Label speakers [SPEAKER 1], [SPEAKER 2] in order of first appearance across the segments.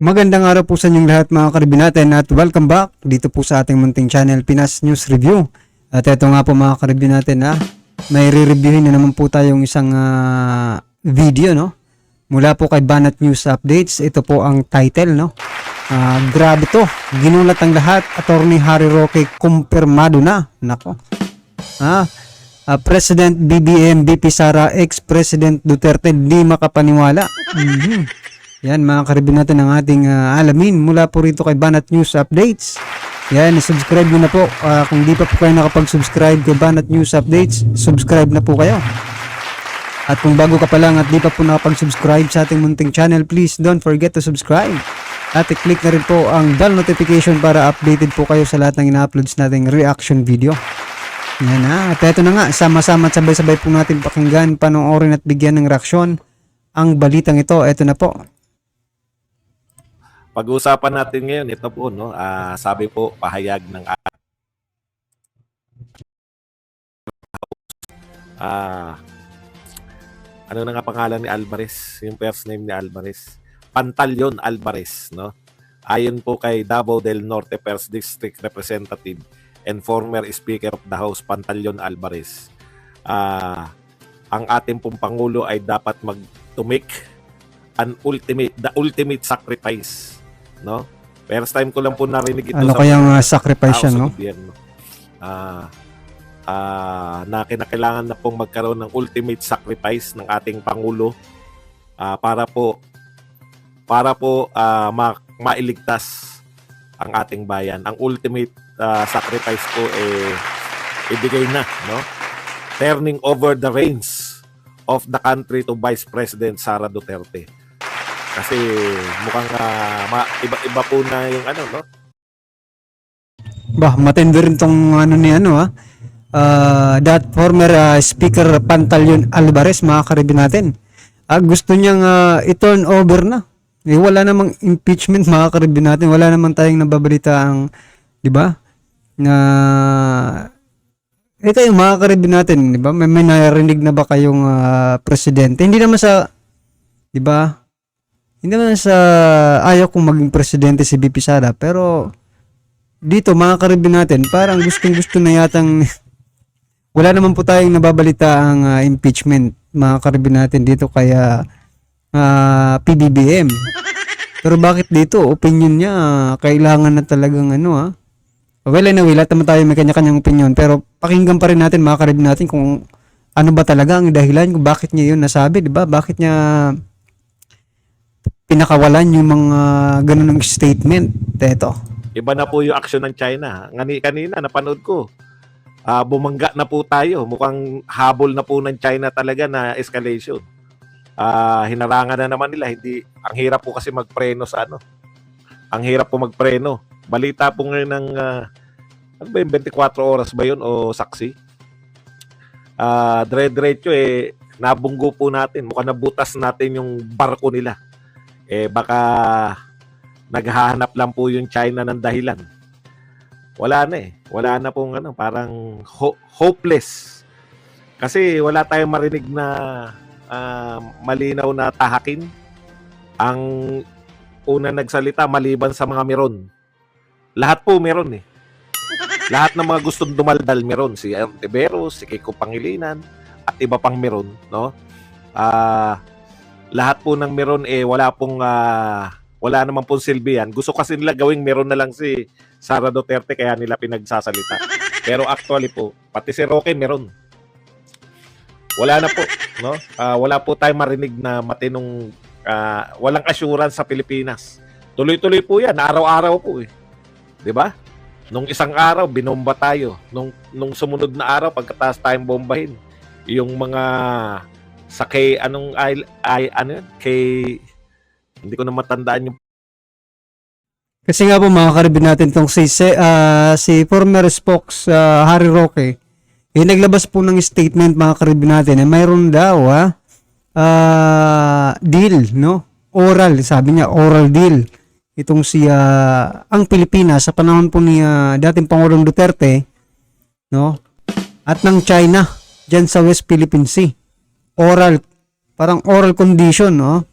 [SPEAKER 1] Magandang araw po sa inyong lahat mga karibin natin at welcome back dito po sa ating munting channel Pinas News Review. At ito nga po mga karibin natin may re-reviewin na naman po tayong isang video mula po kay Banat News Updates. Ito po ang title grabe to, ginulat ang lahat, Attorney Harry Roque kumpirmado na. Nako. President BBM, BP Sara, ex-President Duterte di makapaniwala. Yan mga karibin natin ang ating alamin mula po rito kay Banat News Updates. Yan, subscribe nyo na po. Kung di pa po kayo nakapag-subscribe kay Banat News Updates, subscribe na po kayo. At kung bago ka pa lang at di pa po nakapag-subscribe sa ating munting channel, please don't forget to subscribe. At i-click na rin po ang bell notification para updated po kayo sa lahat ng ina-uploads nating reaction video. Yan at eto na nga, sama-sama at sabay-sabay po natin pakinggan, panoorin at bigyan ng reaksyon ang balitang ito. Eto na po.
[SPEAKER 2] Pag-uusapan natin ngayon, ito po, sabi po, pahayag ng ano na nga pangalan ni Alvarez, yung first name ni Alvarez, Pantaleon Alvarez, no? Ayon po kay Davao del Norte 1st District Representative and former Speaker of the House, Pantaleon Alvarez, ang ating pong Pangulo ay dapat to make the ultimate sacrifice, no? First time ko lang po narinig ito
[SPEAKER 1] ano
[SPEAKER 2] sa
[SPEAKER 1] kayang sacrifice yan, no?
[SPEAKER 2] Gobyerno. Na kinakailangan na pong magkaroon ng ultimate sacrifice ng ating Pangulo para po mailigtas ang ating bayan. Ang ultimate sacrifice po ibigay na, no? Turning over the reins of the country to Vice President Sara Duterte. Kasi mukhang iba-iba po na yung no?
[SPEAKER 1] Matindi rin tong that former Speaker Pantaleon Alvarez, mga karibin natin. Gusto niyang i-turn over na. Wala namang impeachment, mga karibin natin. Wala namang tayong nababalita ang, di ba? Na kayo mga karibin natin, di ba? May narinig na ba kayong presidente? Hindi naman sa, di ba? Hindi naman sa ayaw kong maging presidente si BP Sara, pero dito mga karibin natin, parang gustong-gusto na yatang wala naman po tayong nababalita ang impeachment, mga karibin natin dito kaya PBBM. Pero bakit dito? Opinion niya, kailangan na talagang well anyway, lahat naman tayo may kanya-kanyang opinion, pero pakinggan pa rin natin mga karibin natin kung ano ba talaga ang dahilan kung bakit niya yun nasabi, di ba? Bakit niya pinakawalan yung mga ganun ng statement. Teto.
[SPEAKER 2] Iba na po yung action ng China. Kanina napanood ko. Bumangga na po tayo. Mukhang habol na po ng China talaga na escalation. Hinarangan na naman nila. Ang hirap po kasi magpreno sa Ang hirap po magpreno. Balita po ngayon ng 24 oras ba yun o saksi? Dire-diretso nabunggo po natin. Mukhang nabutas natin yung barko nila. Baka naghahanap lang po yung China ng dahilan. Wala na Wala na pong parang hopeless. Kasi wala tayong marinig na malinaw na tahakin. Ang una nagsalita maliban sa mga meron. Lahat po meron Lahat ng mga gustong dumaldal meron. Si Antiveros, si Kiko Pangilinan, at iba pang meron, no? Lahat po ng meron wala namang pong silbi yan. Gusto kasi nila gawing meron na lang si Sara Duterte kaya nila pinagsasalita. Pero actually po, pati si Roque meron. Wala na po, no? Wala po tayong marinig na matinong walang assurance sa Pilipinas. Tuloy-tuloy po yan, araw-araw po 'Di ba? Nung isang araw binomba tayo. Nung sumunod na araw pagkatapos tayong bombahin, yung mga sa hindi ko na matandaan yung
[SPEAKER 1] Kasi nga po mga karibin natin tong si former spokes Harry Roque, naglabas po ng statement mga karibin natin mayroon daw deal, no? Oral, sabi niya, oral deal. Itong ang Pilipinas sa panahon po ni dating Pangulong Duterte, no? At ng China diyan sa West Philippine Sea. Parang oral condition, no?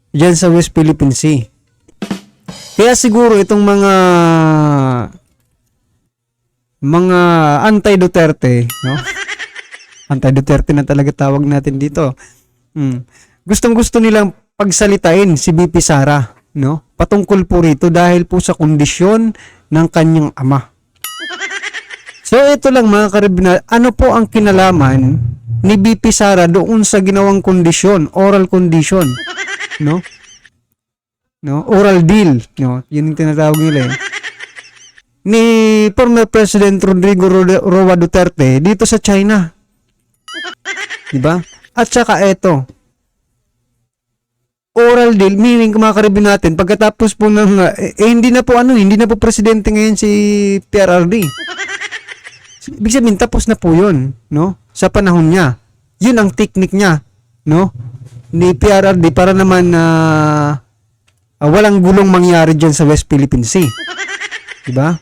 [SPEAKER 1] dyan sa West Philippine Sea. Kaya siguro itong mga anti-Duterte, no? Anti-Duterte na talaga tawag natin dito. Gustong-gusto nilang pagsalitain si BP Sara, no? Patungkol po rito dahil po sa kondisyon ng kanyang ama. So ito lang mga karibinal, ano po ang kinalaman ni BP Sara doon sa ginawang kondisyon, oral condition, no? No, oral deal, no? Yun yung tinatawag nila eh. Ni former President Rodrigo Roa Duterte dito sa China. 'Di ba? At saka ito, oral deal, meaning kumakaribin natin pagkatapos po ng hindi na po presidente ngayon si PRRD. Ibig sabihin tapos na po 'yun, no? Sa panahon niya. 'Yun ang technique niya, no? Ni PRRD para naman walang gulong mangyari diyan sa West Philippine Sea. 'Di ba?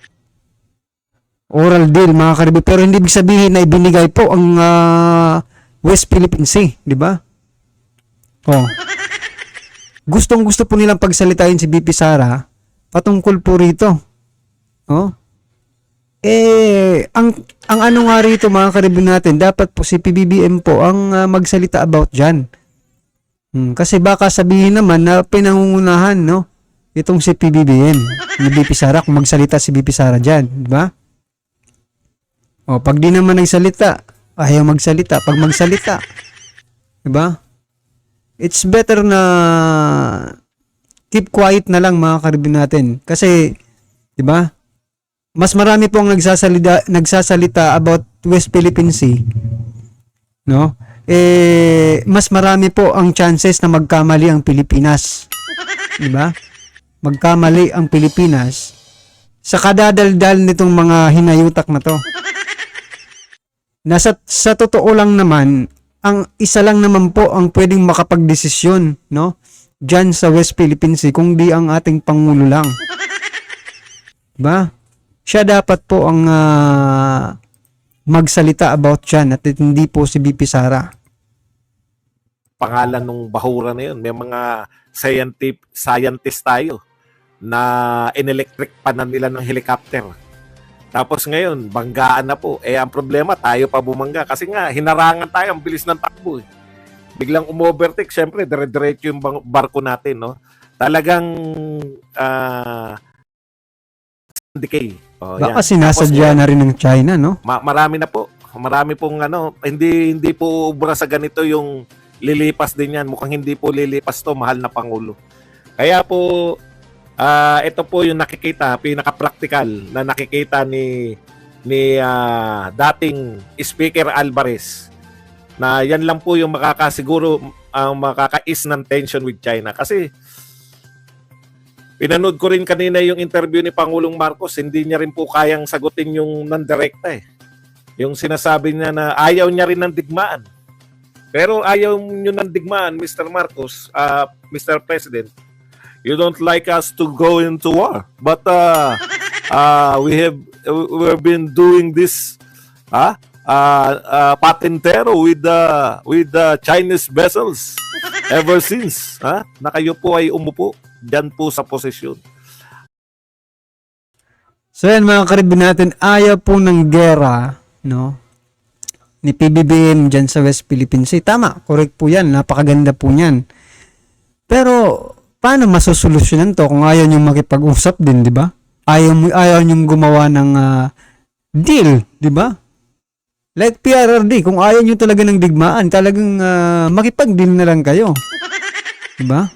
[SPEAKER 1] Oral deal mga karibi, pero hindi ibig sabihin na ibinigay po ang West Philippine Sea, 'di ba? Oh. Gustong-gusto po nilang pagsalitain si BP Sara patungkol po rito. Oh. Ang ano nga rito mga karibin natin, dapat po si PBBM po ang magsalita about dyan. Kasi baka sabihin naman na pinangungunahan, no? Itong si PBBM, ni BP Sara, kung magsalita si BP Sara dyan, di ba? O, pag di naman nagsalita, ayaw magsalita. Pag magsalita, di ba? It's better na keep quiet na lang mga karibin natin. Kasi, di ba? Mas marami pong nagsasalita about West Philippine Sea, no? Mas marami po ang chances na magkamali ang Pilipinas. Di ba? Magkamali ang Pilipinas sa kadadaldal nitong mga hinayutak na to. Sa totoo lang naman, ang isa lang naman po ang pwedeng makapagdesisyon, no? Diyan sa West Philippine Sea, kung di ang ating Pangulo lang. Diba? Siya dapat po ang magsalita about yan at hindi po si BP Sara.
[SPEAKER 2] Pangalan ng bahura na yun, may mga scientist tayo na in-electric pa na nila ng helicopter. Tapos ngayon, banggaan na po. Ang problema, tayo pa bumangga. Kasi nga, hinarangan tayo, ang bilis ng takbo. Biglang umovertake, syempre, dire-diretso yung barko natin, no? Talagang decay.
[SPEAKER 1] Baka sinasadya na rin ng China, no?
[SPEAKER 2] Marami na po. Marami pong hindi po ubra sa ganito yung lilipas din yan. Mukhang hindi po lilipas to, mahal na Pangulo. Kaya po, ito po yung nakikita, pinaka-practical na nakikita ni dating Speaker Alvarez, na yan lang po yung makakasiguro makakais ng tension with China. Kasi pinanood ko rin kanina yung interview ni Pangulong Marcos, hindi niya rin po kayang sagutin yung nandirekta eh. Yung sinasabi niya na ayaw niya rin ng digmaan. Pero ayaw niyo ng digmaan, Mr. Marcos, Mr. President. You don't like us to go into war. But we've been doing this patentero with the Chinese vessels ever since. Na kayo po ay umupo dyan po sa posisyon.
[SPEAKER 1] So yan mga karibin natin, ayaw po ng gera, no? Ni PBBM dyan sa West Philippine Sea. Tama, correct po yan. Napakaganda po yan. Pero, paano masosolusyonan to kung ayaw nyo makipag-usap din, di ba? Ayaw nyo gumawa ng deal, di ba? Like PRRD, kung ayaw nyo talaga ng digmaan, talagang makipag-deal na lang kayo. Di ba?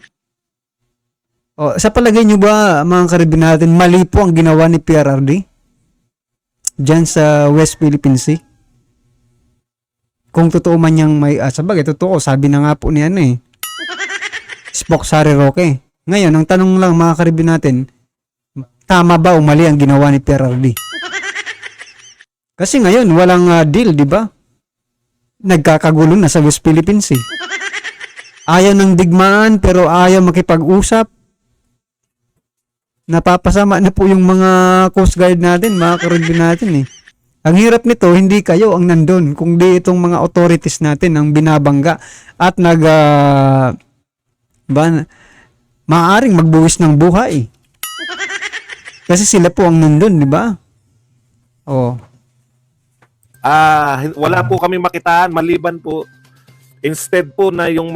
[SPEAKER 1] O, sa palagay nyo ba, mga karibin natin, mali po ang ginawa ni PRRD dyan sa West Philippine Sea? Kung totoo man niyang may, sabagay, totoo, sabi na nga po niyan eh. Spock Sari Roque. Ngayon, ang tanong lang mga karibin natin, tama ba o mali ang ginawa ni PRRD? Kasi ngayon, walang deal, di ba? Nagkakagulo na sa West Philippine Sea. Ayaw ng digmaan, pero ayaw makipag-usap. Napapasama na po yung mga Coast Guard natin, mga karibin natin eh. Ang hirap nito, hindi kayo ang nandun, kundi itong mga authorities natin ang binabangga at maaaring magbuwis ng buhay. Kasi sila po ang nandun, di ba? Oh.
[SPEAKER 2] Wala po kami makitaan maliban po instead po na yung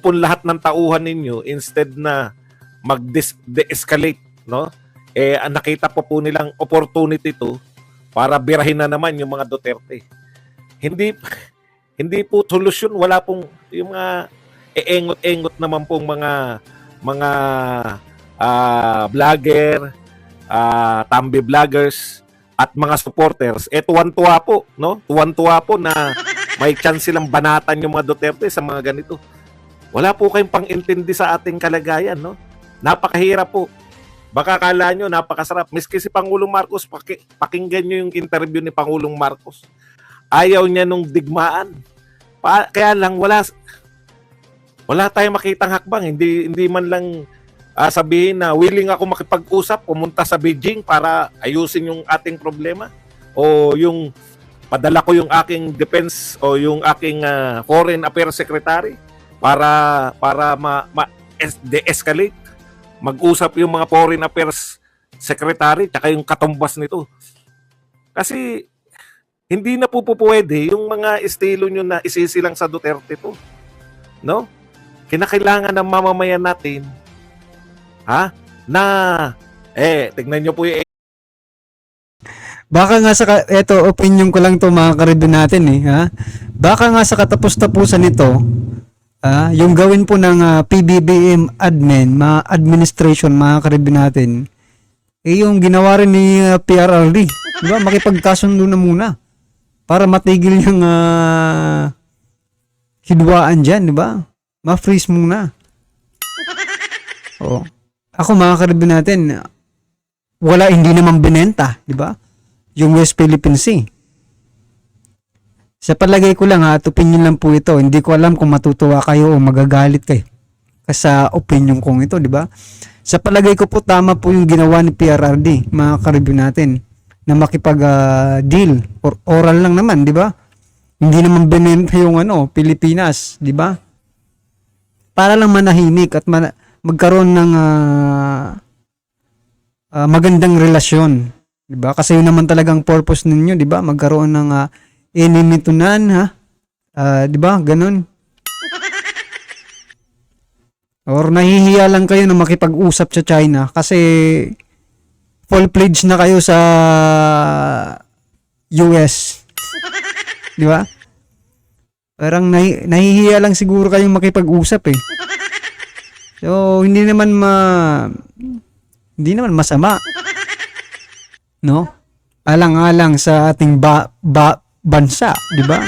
[SPEAKER 2] po lahat ng tauhan ninyo instead na mag-de-escalate, no? Nakita po nilang opportunity to para birahin na naman yung mga Duterte. Hindi po solusyon, wala pong yung mga eengot-engot naman pong mga vlogger, tambi vloggers at mga supporters. Tuwan-tuwa po, no? Tuwan-tuwa po na may chance silang banatan yung mga Duterte sa mga ganito. Wala po kayong pang-intindi sa ating kalagayan, no? Napakahirap po. Baka akala nyo, napakasarap. Miski si Pangulong Marcos, pakinggan nyo yung interview ni Pangulong Marcos. Ayaw niya nung digmaan. Kaya lang, wala tayong makitang hakbang. Hindi man lang sabihin na willing ako makipag-usap, pumunta sa Beijing para ayusin yung ating problema. O yung padala ko yung aking defense o yung aking foreign affairs secretary para de-escalate. Mag-usap yung mga foreign affairs secretary tsaka yung katumbas nito. Kasi hindi na po pwede yung mga estilo nyo na isisilang sa Duterte to. No? Kinakailangan ng mamamayan natin tignan nyo po yung
[SPEAKER 1] Baka nga eto, opinion ko lang to mga karibin natin Baka nga sa katapos-tapusan nito, yung gawin po ng PBBM admin, mga administration, mga karibin natin, yung ginawa rin ni PRRD, di ba? Makipagkasundo na muna para matigil yung hidwaan dyan, di ba? Ma-freeze muna. Oo. Ako mga karibin natin, hindi naman binenta, di ba? Yung West Philippine Sea. Sa palagay ko lang at opinion lang po ito. Hindi ko alam kung matutuwa kayo o magagalit kayo sa opinion kong ito, di ba? Sa palagay ko po tama po yung ginawa ni PRRD, mga karibyo natin, na makipag-deal or oral lang naman, di ba? Hindi naman binenta yung Pilipinas, di ba? Para lang manahimik at magkaroon ng magandang relasyon, di ba? Kasi yun naman talagang purpose ninyo, di ba? Magkaroon ng enemy to none, di ba? Ganun. Or nahihiya lang kayo na makipag-usap sa China kasi full pledge na kayo sa US. Di ba? Parang nahihiya lang siguro kayong makipag-usap eh. So, hindi naman masama. No? Alang-alang sa ating bansa, di ba?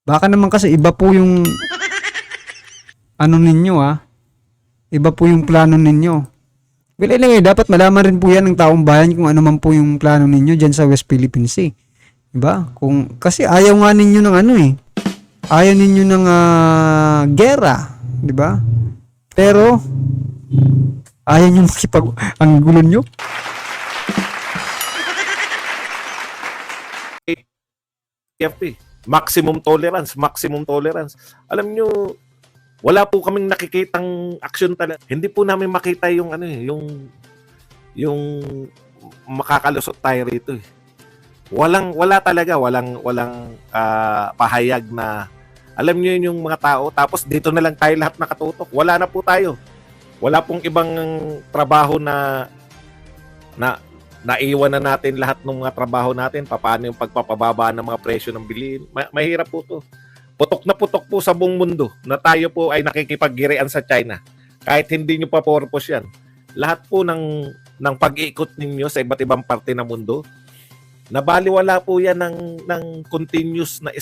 [SPEAKER 1] Baka naman kasi iba po yung ninyo iba po yung plano ninyo. Well, anyway, dapat malaman rin po yan ng taong bayan kung ano man po yung plano ninyo dyan sa West Philippine Sea. Di ba? Kasi ayaw nga ninyo ng ayaw ninyo ng gera, di ba? Pero ayaw nyo ang gulo nyo.
[SPEAKER 2] TFP. Maximum tolerance. Alam nyo, wala po kaming nakikitang aksyon talaga. Hindi po namin makita yung yung makakalusot tayo rito eh. Wala talaga, walang pahayag na alam nyo yung mga tao, tapos dito na lang tayo lahat nakatutok. Wala na po tayo. Wala pong ibang trabaho na naiwan na natin lahat ng mga trabaho natin, paano yung pagpapababa ng mga presyo ng bilihin. Mahirap po to. Putok na putok po sa buong mundo na tayo po ay nakikipaggirian sa China. Kahit hindi nyo pa purpose yan. Lahat po ng pag-iikot ninyo sa iba't ibang parte ng mundo, nabaliwala po yan ng continuous na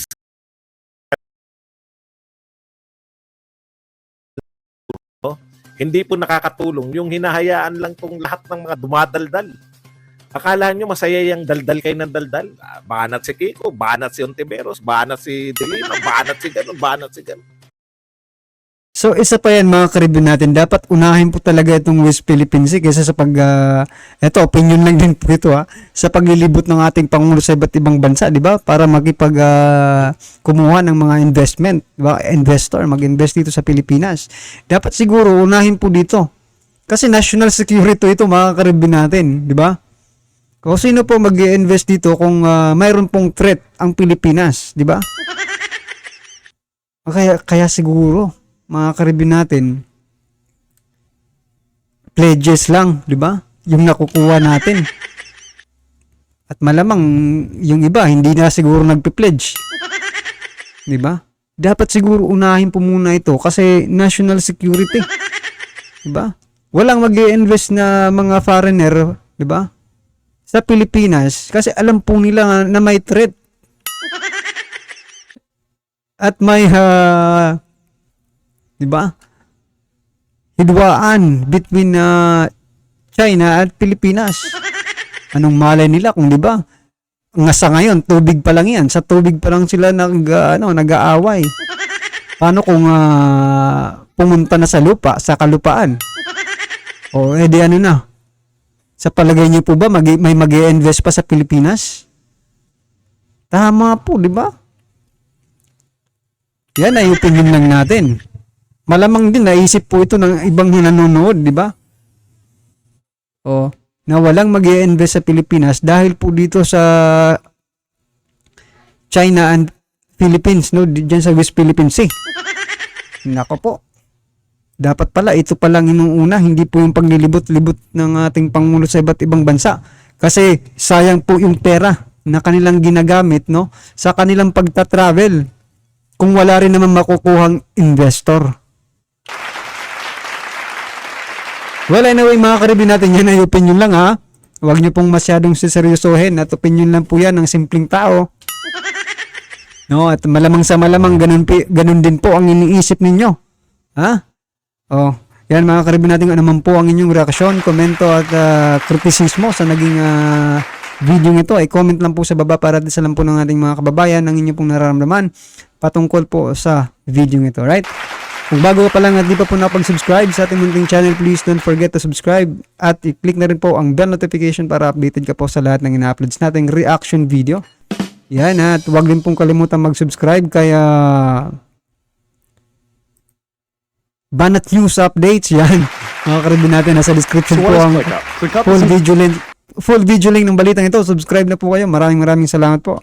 [SPEAKER 2] hindi po nakakatulong. Yung hinahayaan lang tong lahat ng mga dumadaldal. Akala nyo masaya yung daldal kayo ng daldal? Banat si Kiko, banat si Ontiveros, banat si Delima, banat si ganun.
[SPEAKER 1] So, isa pa yan mga karibin natin. Dapat unahin po talaga itong West Philippine Sea kaysa sa eto, opinion lang din po ito sa paglilibot ng ating Pangulo sa iba't ibang bansa, di ba? Para kumuha ng mga investment, di ba? Investor, mag-invest dito sa Pilipinas. Dapat siguro unahin po dito. Kasi national security ito mga karibin natin, di ba? Kung sino po mag-invest dito kung mayroon pong threat ang Pilipinas, di ba? Kaya siguro mga karibin natin, pledges lang, di ba? Yung nakukuha natin. At malamang yung iba hindi na siguro nagpe-pledge. Di ba? Dapat siguro unahin po muna ito kasi national security. Di ba? Walang mag-i-invest na mga foreigner, di ba? Sa Pilipinas kasi alam po nila na may threat. At may di ba? Hidwaan between China at Pilipinas. Anong malay nila kung di ba? Nga sa ngayon, tubig pa lang yan. Sa tubig pa lang sila nag-aaway. Paano kung pumunta na sa lupa, sa kalupaan? O edi ano na? Sa palagay niyo po ba may mag-i-invest pa sa Pilipinas? Tama po, di ba? Yan ay opinion lang natin. Malamang din naisip po ito ng ibang nanonood, di ba? O, na walang mag-i-invest sa Pilipinas dahil po dito sa China and Philippines, no? Diyan sa West Philippine Sea. Nako po. Dapat pala, ito pa lang inuuna, hindi po yung paglilibot-libot ng ating Pangulo sa iba't ibang bansa. Kasi sayang po yung pera na kanilang ginagamit, no? Sa kanilang pagta-travel kung wala rin naman makukuhang investor. Well, anyway mga karibin natin, yan ay opinion lang ha. Huwag nyo pong masyadong siseryosohin at opinion lang po yan ng simpleng tao. No, at malamang sa malamang ganun din po ang iniisip ninyo. Ha? Oh, yan mga karibin natin, ano man po ang inyong reaksyon, komento at kritisismo sa naging video ito ay comment lang po sa baba para din sa lang po ng ating mga kababayan ang inyong pong nararamdaman patungkol po sa video ito, right? Kung bago ka pa lang at di pa po nakapag-subscribe sa ating munting channel, please don't forget to subscribe at i-click na rin po ang bell notification para updated ka po sa lahat ng ina-uploads nating reaction video. Yan, at huwag din pong kalimutan mag-subscribe kaya Banat News Updates, yan. Mga karibin natin, nasa description po ang full video link ng balitang ito. Subscribe na po kayo. Maraming salamat po.